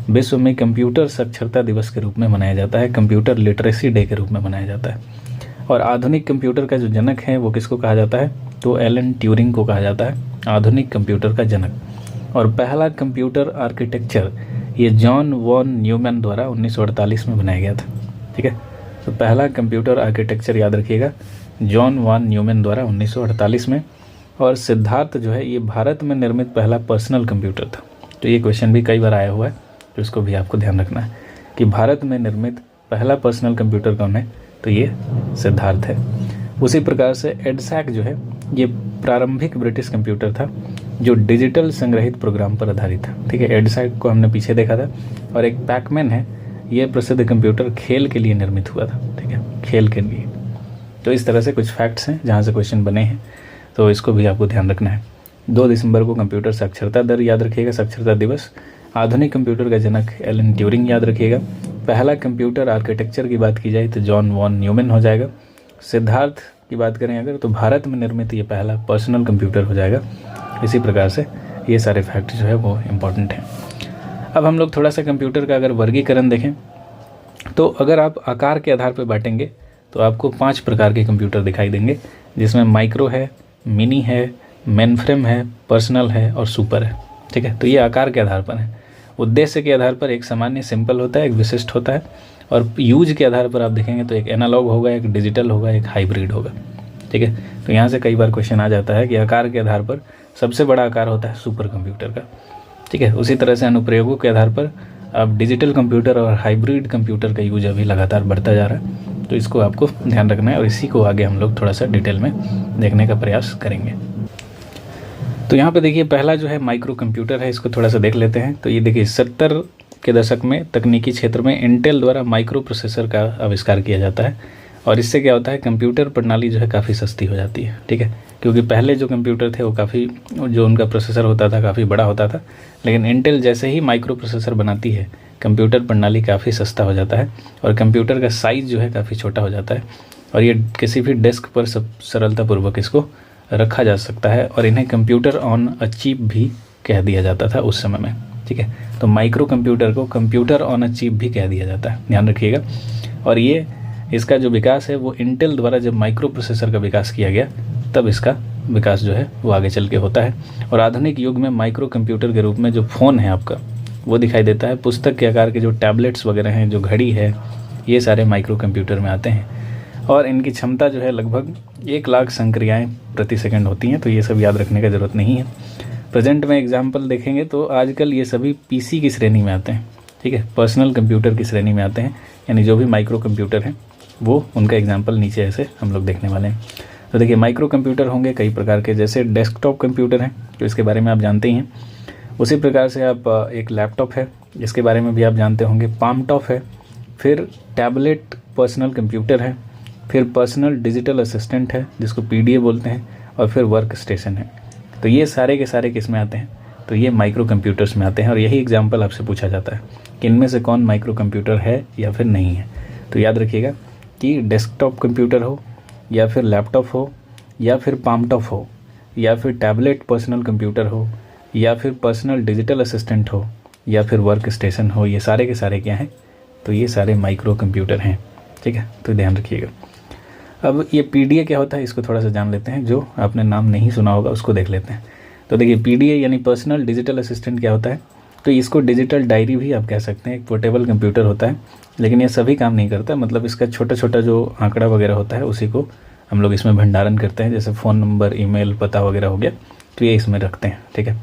विश्व में कंप्यूटर साक्षरता दिवस के रूप में मनाया जाता है, कंप्यूटर लिटरेसी डे के रूप में मनाया जाता है। और आधुनिक कंप्यूटर का जो जनक है वो किसको कहा जाता है, तो एलन ट्यूरिंग को कहा जाता है आधुनिक कंप्यूटर का जनक। और पहला कंप्यूटर आर्किटेक्चर ये जॉन वॉन न्यूमैन द्वारा 1948 में बनाया गया था, ठीक है। तो पहला कंप्यूटर आर्किटेक्चर याद रखिएगा, जॉन वॉन न्यूमैन द्वारा 1948 में। और सिद्धार्थ जो है ये भारत में निर्मित पहला पर्सनल कंप्यूटर था। तो ये क्वेश्चन भी कई बार आया हुआ है, तो इसको भी आपको ध्यान रखना है कि भारत में निर्मित पहला पर्सनल कंप्यूटर कौन है, तो ये सिद्धार्थ है। उसी प्रकार से एडसैक जो है ये प्रारंभिक ब्रिटिश कंप्यूटर था जो डिजिटल संग्रहित प्रोग्राम पर आधारित था, ठीक है। एडसैक को हमने पीछे देखा था। और एक पैकमैन है, ये प्रसिद्ध कंप्यूटर खेल के लिए निर्मित हुआ था, ठीक है, खेल के लिए। तो इस तरह से कुछ फैक्ट्स हैं जहाँ से क्वेश्चन बने हैं, तो इसको भी आपको ध्यान रखना है। 2 दिसंबर को कंप्यूटर साक्षरता दर याद रखिएगा, साक्षरता दिवस। आधुनिक कंप्यूटर का जनक एलन ट्यूरिंग याद रखिएगा। पहला कंप्यूटर आर्किटेक्चर की बात की जाए तो जॉन वॉन न्यूमैन हो जाएगा। सिद्धार्थ की बात करें अगर तो भारत में निर्मित ये पहला पर्सनल कंप्यूटर हो जाएगा। इसी प्रकार से ये सारे फैक्ट जो है वो इम्पॉर्टेंट हैं। अब हम लोग थोड़ा सा कंप्यूटर का अगर वर्गीकरण देखें तो अगर आप आकार के आधार पर बांटेंगे तो आपको 5 प्रकार के कंप्यूटर दिखाई देंगे, जिसमें माइक्रो है, मिनी है, मेनफ्रेम है, पर्सनल है और सुपर है, ठीक है। तो ये आकार के आधार पर है। उद्देश्य के आधार पर एक सामान्य सिंपल होता है, एक विशिष्ट होता है। और यूज के आधार पर आप देखेंगे तो एक एनालॉग होगा, एक डिजिटल होगा, एक हाइब्रिड होगा, ठीक है। तो यहाँ से कई बार क्वेश्चन आ जाता है कि आकार के आधार पर सबसे बड़ा आकार होता है सुपर कंप्यूटर का, ठीक है। उसी तरह से अनुप्रयोगों के आधार पर अब डिजिटल कंप्यूटर और हाइब्रिड कंप्यूटर का यूज अभी लगातार बढ़ता जा रहा है, तो इसको आपको ध्यान रखना है। और इसी को आगे हम लोग थोड़ा सा डिटेल में देखने का प्रयास करेंगे। तो यहाँ पे देखिए पहला जो है माइक्रो कंप्यूटर है, इसको थोड़ा सा देख लेते हैं। तो ये देखिए 70 के दशक में तकनीकी क्षेत्र में इंटेल द्वारा माइक्रो प्रोसेसर का आविष्कार किया जाता है। और इससे क्या होता है, कंप्यूटर प्रणाली जो है काफ़ी सस्ती हो जाती है, ठीक है। क्योंकि पहले जो कंप्यूटर थे वो काफ़ी, जो उनका प्रोसेसर होता था काफ़ी बड़ा होता था, लेकिन इंटेल जैसे ही माइक्रो प्रोसेसर बनाती है कंप्यूटर प्रणाली काफ़ी सस्ता हो जाता है और कंप्यूटर का साइज़ जो है काफ़ी छोटा हो जाता है। और ये किसी भी डेस्क पर सरलतापूर्वक इसको रखा जा सकता है। और इन्हें कंप्यूटर ऑन अ चिप भी कह दिया जाता था उस समय में, ठीक है। तो माइक्रो कंप्यूटर को कंप्यूटर ऑन अ चिप भी कह दिया जाता है, ध्यान रखिएगा। और ये इसका जो विकास है वो इंटेल द्वारा जब माइक्रो प्रोसेसर का विकास किया गया तब इसका विकास जो है वो आगे चल के होता है। और आधुनिक युग में माइक्रो कंप्यूटर के रूप में जो फ़ोन है आपका वो दिखाई देता है। पुस्तक के आकार के जो टैबलेट्स वगैरह हैं, जो घड़ी है, ये सारे माइक्रो कंप्यूटर में आते हैं। और इनकी क्षमता जो है लगभग 1 लाख संक्रियाएँ प्रति सेकंड होती हैं, तो ये सब याद रखने का ज़रूरत नहीं है। प्रेजेंट में एग्जाम्पल देखेंगे तो आजकल ये सभी पीसी की श्रेणी में आते हैं, ठीक है, पर्सनल कंप्यूटर की श्रेणी में आते हैं। यानी जो भी माइक्रो कंप्यूटर हैं वो उनका एग्जाम्पल नीचे ऐसे हम लोग देखने वाले हैं। तो देखिए माइक्रो कंप्यूटर होंगे कई प्रकार के, जैसे डेस्कटॉप कंप्यूटर हैं तो इसके बारे में आप जानते ही हैं। उसी प्रकार से आप एक लैपटॉप है जिसके बारे में भी आप जानते होंगे, पाम टॉप है, फिर टैबलेट पर्सनल कंप्यूटर है, फिर पर्सनल डिजिटल असिस्टेंट है जिसको PDA बोलते हैं, और फिर वर्क स्टेशन है। तो ये सारे के सारे किस में आते हैं, तो ये माइक्रो कंप्यूटर्स में आते हैं। और यही एग्जाम्पल आपसे पूछा जाता है कि इनमें से कौन माइक्रो कंप्यूटर है या फिर नहीं है। तो याद रखिएगा कि डेस्कटॉप कंप्यूटर हो या फिर लैपटॉप हो या फिर पाम टॉप हो या फिर टैबलेट पर्सनल कंप्यूटर हो या फिर पर्सनल डिजिटल असिस्टेंट हो या फिर वर्क स्टेशन हो, ये सारे के सारे क्या हैं, तो ये सारे माइक्रो कंप्यूटर हैं, ठीक है। तो ध्यान रखिएगा। अब ये पीडीए क्या होता है इसको थोड़ा सा जान लेते हैं, जो आपने नाम नहीं सुना होगा उसको देख लेते हैं। तो देखिए पीडीए यानी पर्सनल डिजिटल असिस्टेंट क्या होता है, तो इसको डिजिटल डायरी भी आप कह सकते हैं। एक पोर्टेबल कंप्यूटर होता है, लेकिन ये सभी काम नहीं करता, मतलब इसका छोटा छोटा जो आंकड़ा वगैरह होता है उसी को हम लोग इसमें भंडारण करते हैं, जैसे फ़ोन नंबर, ईमेल, पता वगैरह हो गया, तो ये इसमें रखते हैं। ठीक है,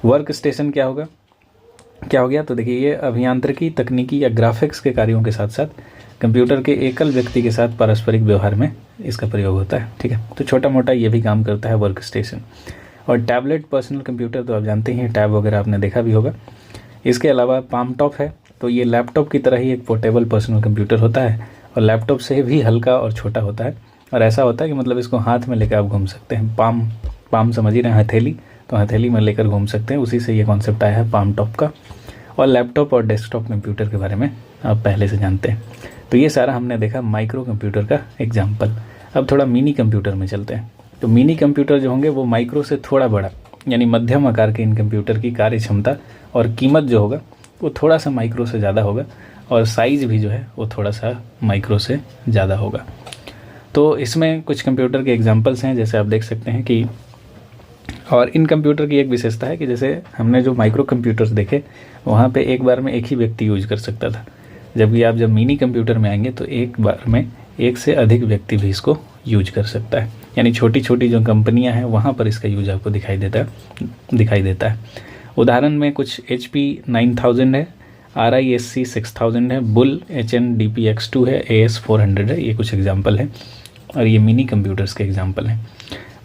वर्क स्टेशन क्या हो गया, तो देखिए ये अभियांत्रिकी, तकनीकी या ग्राफिक्स के कार्यों के साथ साथ कंप्यूटर के एकल व्यक्ति के साथ पारस्परिक व्यवहार में इसका प्रयोग होता है। ठीक है, तो छोटा मोटा ये भी काम करता है वर्क स्टेशन। और टैबलेट पर्सनल कंप्यूटर तो आप जानते ही, टैब वगैरह आपने देखा भी होगा। इसके अलावा पाम टॉप है, तो ये लैपटॉप की तरह ही एक पोर्टेबल पर्सनल कंप्यूटर होता है और लैपटॉप से भी हल्का और छोटा होता है। और ऐसा होता है कि मतलब इसको हाथ में लेकर आप घूम सकते हैं। पाम समझ ही रहे हैं, हथेली, तो हथेली में लेकर घूम सकते हैं, उसी से ये कॉन्सेप्ट आया है पाम टॉप का। और लैपटॉप और डेस्कटॉप कंप्यूटर के बारे में आप पहले से जानते हैं। तो ये सारा हमने देखा माइक्रो कंप्यूटर का एग्जाम्पल। अब थोड़ा मिनी कंप्यूटर में चलते हैं। तो मिनी कंप्यूटर जो होंगे वो माइक्रो से थोड़ा बड़ा यानी मध्यम आकार के इन कंप्यूटर की कार्य क्षमता और कीमत जो होगा वो थोड़ा सा माइक्रो से ज़्यादा होगा, और साइज़ भी जो है वो थोड़ा सा माइक्रो से ज़्यादा होगा। तो इसमें कुछ कंप्यूटर के एग्जांपल्स हैं, जैसे आप देख सकते हैं कि, और इन कंप्यूटर की एक विशेषता है कि जैसे हमने जो माइक्रो कंप्यूटर्स देखे वहाँ पे एक बार में एक ही व्यक्ति यूज कर सकता था, जबकि आप जब मिनी कंप्यूटर में आएंगे तो एक बार में एक से अधिक व्यक्ति भी इसको यूज कर सकता है। यानी छोटी छोटी जो कंपनियां हैं वहाँ पर इसका यूज आपको दिखाई देता है। उदाहरण में कुछ HP 9000 है, RISC 6000 है, बुल HNDPX2 है, AS 400 है, ये कुछ एग्जाम्पल है और ये मिनी कंप्यूटर्स के एग्जाम्पल हैं।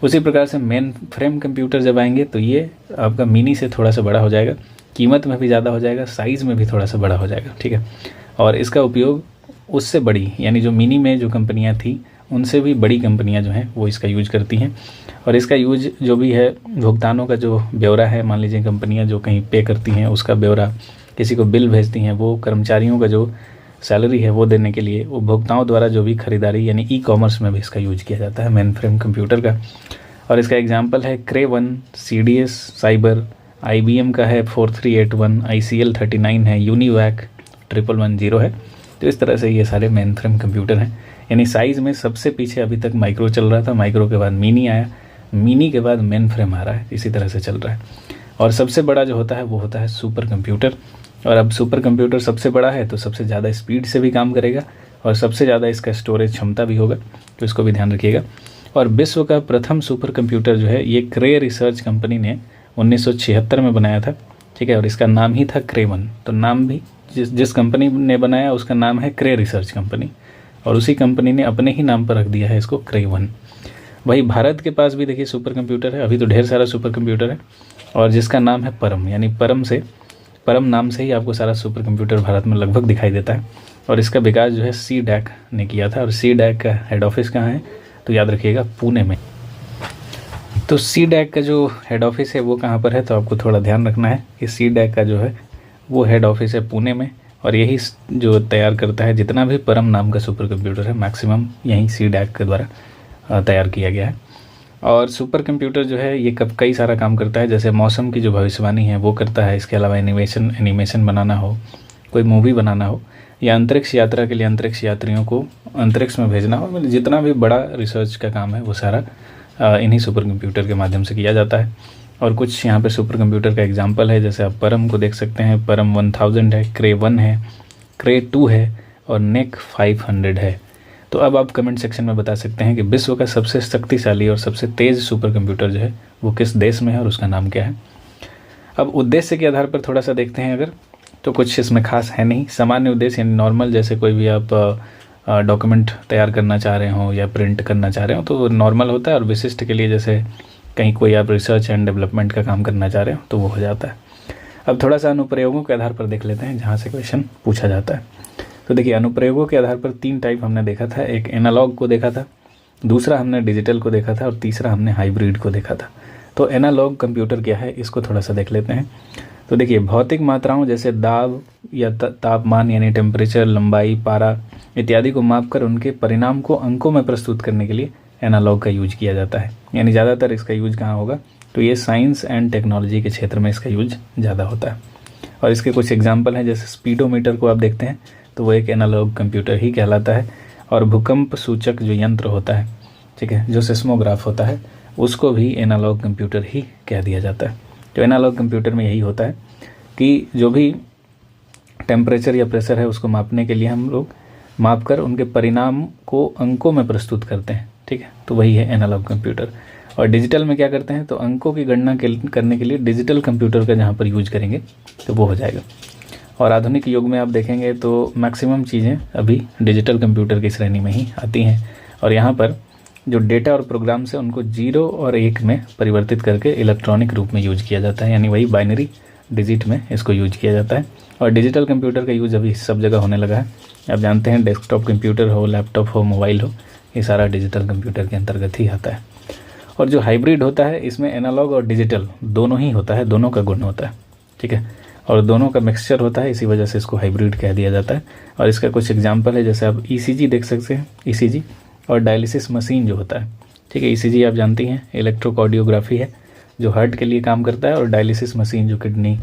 उसी प्रकार से मेन फ्रेम कंप्यूटर जब आएंगे तो ये आपका मिनी से थोड़ा सा बड़ा हो जाएगा, कीमत में भी ज़्यादा हो जाएगा, साइज़ में भी थोड़ा सा बड़ा हो जाएगा। ठीक है, और इसका उपयोग उससे बड़ी यानी जो मिनी में जो कंपनियां थी उनसे भी बड़ी कंपनियां जो हैं वो इसका यूज करती हैं। और इसका यूज जो भी है, भुगतानों का जो ब्यौरा है, मान लीजिए कंपनियां जो कहीं पे करती हैं उसका ब्यौरा, किसी को बिल भेजती हैं, वो कर्मचारियों का जो सैलरी है वो देने के लिए, उपभोक्ताओं द्वारा जो भी खरीदारी यानी ई-कॉमर्स में भी इसका यूज किया जाता है मेन फ्रेम कंप्यूटर का। और इसका एग्जाम्पल है क्रे 1, CDS साइबर, IBM का है 4381, ICL 39 है, यूनिवैक 1110 है। तो इस तरह से ये सारे मेन फ्रेम कंप्यूटर हैं। यानी साइज़ में सबसे पीछे अभी तक माइक्रो चल रहा था, माइक्रो के बाद मिनी आया, मिनी के बाद मेन फ्रेम आ रहा है, इसी तरह से चल रहा है। और सबसे बड़ा जो होता है वो होता है सुपर कंप्यूटर। और अब सुपर कंप्यूटर सबसे बड़ा है तो सबसे ज़्यादा स्पीड से भी काम करेगा और सबसे ज़्यादा इसका स्टोरेज क्षमता भी होगा, तो इसको भी ध्यान रखिएगा। और विश्व का प्रथम सुपर कंप्यूटर जो है ये क्रे रिसर्च कंपनी ने 1976 में बनाया था। ठीक है, और इसका नाम ही था क्रे 1। तो नाम भी जिस कंपनी ने बनाया उसका नाम है क्रे रिसर्च कंपनी, और उसी कंपनी ने अपने ही नाम पर रख दिया है इसको क्रे 1। वही भारत के पास भी देखिए सुपर कंप्यूटर है, अभी तो ढेर सारा सुपर कंप्यूटर है, और जिसका नाम है परम, यानी परम नाम से ही आपको सारा सुपर कंप्यूटर भारत में लगभग दिखाई देता है। और इसका विकास जो है CDAC ने किया था। और CDAC का हेड ऑफिस कहाँ है, तो याद रखिएगा पुणे में। तो CDAC का जो हेड ऑफिस है वो कहाँ पर है, तो आपको थोड़ा ध्यान रखना है कि CDAC का जो है वो हेड ऑफिस है पुणे में, और यही जो तैयार करता है जितना भी परम नाम का सुपर कंप्यूटर है मैक्सिमम यहीं CDAC के द्वारा तैयार किया गया है। और सुपर कंप्यूटर जो है ये कई सारा काम करता है, जैसे मौसम की जो भविष्यवाणी है वो करता है। इसके अलावा एनिमेशन बनाना हो, कोई मूवी बनाना हो, या अंतरिक्ष यात्रा के लिए अंतरिक्ष यात्रियों को अंतरिक्ष में भेजना हो, मतलब जितना भी बड़ा रिसर्च का काम है वो सारा इन्हीं सुपर कंप्यूटर के माध्यम से किया जाता है। और कुछ यहाँ पे सुपर कंप्यूटर का एग्जांपल है, जैसे आप परम को देख सकते हैं, परम 1000 है, क्रे 1 है, क्रे 2 है और नेक 500 है। तो अब आप कमेंट सेक्शन में बता सकते हैं कि विश्व का सबसे शक्तिशाली और सबसे तेज़ सुपर कंप्यूटर जो है वो किस देश में है और उसका नाम क्या है। अब उद्देश्य के आधार पर थोड़ा सा देखते हैं अगर, तो कुछ इसमें खास है नहीं। सामान्य उद्देश्य यानी नॉर्मल, जैसे कोई भी आप डॉक्यूमेंट तैयार करना चाह रहे हो या प्रिंट करना चाह रहे हो तो नॉर्मल होता है। और विशिष्ट के लिए जैसे कहीं कोई आप रिसर्च एंड डेवलपमेंट का काम करना चाह रहे हो तो वो हो जाता है। अब थोड़ा सा अनुप्रयोगों के आधार पर देख लेते हैं जहाँ से क्वेश्चन पूछा जाता है। तो देखिए अनुप्रयोगों के आधार पर 3 टाइप हमने देखा था, एक एनालॉग को देखा था, दूसरा हमने डिजिटल को देखा था और तीसरा हमने हाइब्रिड को देखा था। तो एनालॉग कंप्यूटर क्या है इसको थोड़ा सा देख लेते हैं। तो देखिए भौतिक मात्राओं जैसे दाब या तापमान यानी टेम्परेचर, लंबाई, पारा इत्यादि को मापकर उनके परिणाम को अंकों में प्रस्तुत करने के लिए एनालॉग का यूज किया जाता है। यानी ज़्यादातर इसका यूज कहाँ होगा, तो ये साइंस एंड टेक्नोलॉजी के क्षेत्र में इसका यूज ज़्यादा होता है। और इसके कुछ एग्जाम्पल हैं, जैसे स्पीडोमीटर को आप देखते हैं तो वो एक एनालॉग कंप्यूटर ही कहलाता है। और भूकंप सूचक जो यंत्र होता है, ठीक है, जो सिस्मोग्राफ होता है, उसको भी एनालॉग कंप्यूटर ही कह दिया जाता है। तो एनालॉग कंप्यूटर में यही होता है कि जो भी टेम्परेचर या प्रेशर है उसको मापने के लिए हम लोग माप कर उनके परिणाम को अंकों में प्रस्तुत करते हैं, ठीक है, तो वही है एनालॉग कंप्यूटर। और डिजिटल में क्या करते हैं, तो अंकों की गणना करने के लिए डिजिटल कंप्यूटर का जहाँ पर यूज करेंगे तो वो हो जाएगा। और आधुनिक युग में आप देखेंगे तो मैक्सिमम चीज़ें अभी डिजिटल कंप्यूटर की श्रेणी में ही आती हैं। और यहाँ पर जो डेटा और प्रोग्राम्स है उनको 0 और 1 में परिवर्तित करके इलेक्ट्रॉनिक रूप में यूज किया जाता है, यानी वही बाइनरी डिजिट में इसको यूज किया जाता है। और डिजिटल कंप्यूटर का यूज अभी सब जगह होने लगा है। आप जानते हैं डेस्कटॉप कंप्यूटर हो, लैपटॉप हो, मोबाइल हो, ये सारा डिजिटल कंप्यूटर के अंतर्गत ही आता है। और जो हाइब्रिड होता है इसमें एनालॉग और डिजिटल दोनों ही होता है, दोनों का गुण होता है, ठीक है, और दोनों का मिक्सचर होता है, इसी वजह से इसको हाइब्रिड कह दिया जाता है। और इसका कुछ एग्जांपल है, जैसे आप ईसीजी देख सकते हैं, ईसीजी और डायलिसिस मशीन जो होता है, ठीक है। ईसीजी आप जानती हैं इलेक्ट्रोकार्डियोग्राफी है जो हार्ट के लिए काम करता है, और डायलिसिस मशीन जो किडनी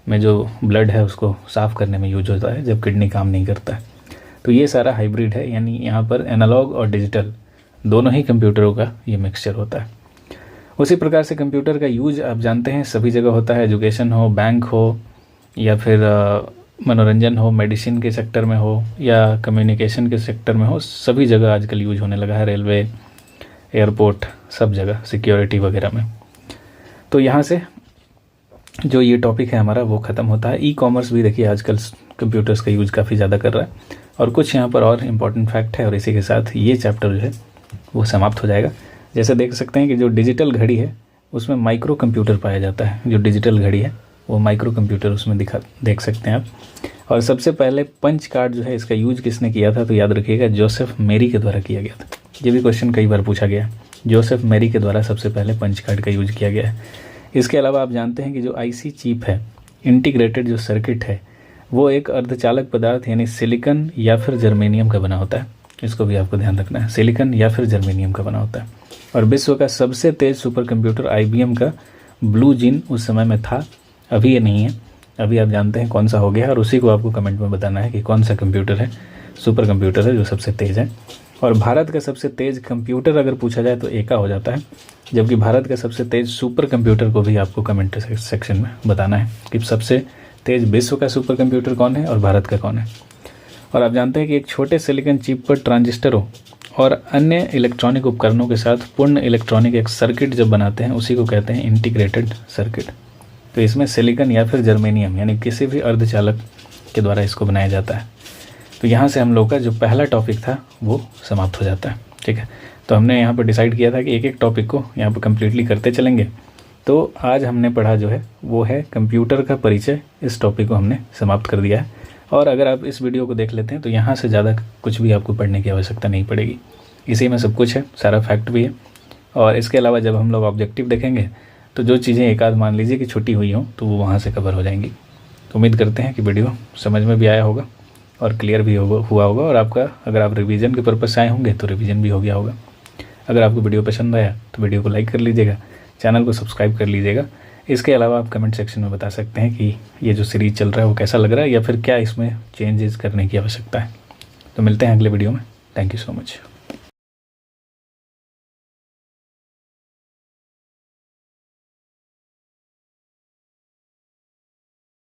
में जो ब्लड है उसको साफ़ करने में यूज होता है जब किडनी काम नहीं करता है। तो ये सारा हाइब्रिड है, यानी यहाँ पर एनालॉग और डिजिटल दोनों ही कंप्यूटरों का ये मिक्सचर होता है। उसी प्रकार से कंप्यूटर का यूज आप जानते हैं सभी जगह होता है, एजुकेशन हो, बैंक हो, या फिर मनोरंजन हो, मेडिसिन के सेक्टर में हो, या कम्युनिकेशन के सेक्टर में हो, सभी जगह आजकल यूज होने लगा है, रेलवे, एयरपोर्ट, सब जगह, सिक्योरिटी वगैरह में। तो यहाँ से जो ये टॉपिक है हमारा वो ख़त्म होता है। ई कॉमर्स भी देखिए आजकल कंप्यूटर्स का यूज़ काफ़ी ज़्यादा कर रहा है, और कुछ यहाँ पर और इम्पॉर्टेंट फैक्ट है, और इसी के साथ ये चैप्टर जो है वो समाप्त हो जाएगा। जैसे देख सकते हैं कि जो डिजिटल घड़ी है उसमें माइक्रो कंप्यूटर पाया जाता है, जो डिजिटल घड़ी है वो माइक्रो कंप्यूटर उसमें देख सकते हैं आप। और सबसे पहले पंच कार्ड जो है इसका यूज किसने किया था, तो याद रखिएगा जोसेफ मेरी के द्वारा किया गया था। ये भी क्वेश्चन कई बार पूछा गया, जोसेफ मेरी के द्वारा सबसे पहले पंच कार्ड का यूज किया गया है। इसके अलावा आप जानते हैं कि जो आईसी चिप है, इंटीग्रेटेड जो सर्किट है, वो एक अर्धचालक पदार्थ यानी सिलिकॉन या फिर जर्मेनियम का बना होता है। इसको भी आपको ध्यान रखना है, सिलिकॉन या फिर जर्मेनियम का बना होता है। और विश्व का सबसे तेज सुपर कंप्यूटर IBM का ब्लू जीन उस समय में था, अभी ये नहीं है। अभी आप जानते हैं कौन सा हो गया, और उसी को आपको कमेंट में बताना है कि कौन सा कंप्यूटर है, सुपर कंप्यूटर है जो सबसे तेज़ है। और भारत का सबसे तेज़ कंप्यूटर अगर पूछा जाए तो एका हो जाता है, जबकि भारत का सबसे तेज़ सुपर कंप्यूटर को भी आपको कमेंट सेक्शन में बताना है कि सबसे तेज़ विश्व का सुपर कंप्यूटर कौन है और भारत का कौन है। और आप जानते हैं कि एक छोटे सिलिकॉन चिप पर ट्रांजिस्टरों और अन्य इलेक्ट्रॉनिक उपकरणों के साथ पूर्ण इलेक्ट्रॉनिक एक सर्किट जब बनाते हैं उसी को कहते हैं इंटीग्रेटेड सर्किट। तो इसमें सिलिकॉन या फिर जर्मेनियम यानी किसी भी अर्धचालक के द्वारा इसको बनाया जाता है। तो यहाँ से हम लोग का जो पहला टॉपिक था वो समाप्त हो जाता है, ठीक है। तो हमने यहाँ पर डिसाइड किया था कि एक एक टॉपिक को यहाँ पर कम्प्लीटली करते चलेंगे। तो आज हमने पढ़ा जो है वो है कंप्यूटर का परिचय, इस टॉपिक को हमने समाप्त कर दिया है। और अगर आप इस वीडियो को देख लेते हैं तो यहाँ से ज़्यादा कुछ भी आपको पढ़ने की आवश्यकता नहीं पड़ेगी, इसी में सब कुछ है, सारा फैक्ट भी है। और इसके अलावा जब हम लोग ऑब्जेक्टिव देखेंगे तो जो चीज़ें एक आध मान लीजिए कि छुट्टी हुई हो तो वो वहाँ से कवर हो जाएंगी। तो उम्मीद करते हैं कि वीडियो समझ में भी आया होगा और क्लियर भी हुआ होगा, और आपका अगर आप रिवीजन के पर्पज़ से आए होंगे तो रिवीजन भी हो गया होगा। अगर आपको वीडियो पसंद आया तो वीडियो को लाइक कर लीजिएगा, चैनल को सब्सक्राइब कर लीजिएगा। इसके अलावा आप कमेंट सेक्शन में बता सकते हैं कि ये जो सीरीज़ चल रहा है वो कैसा लग रहा है, या फिर क्या इसमें चेंजेस करने की आवश्यकता है। तो मिलते हैं अगले वीडियो में। Thank you so much.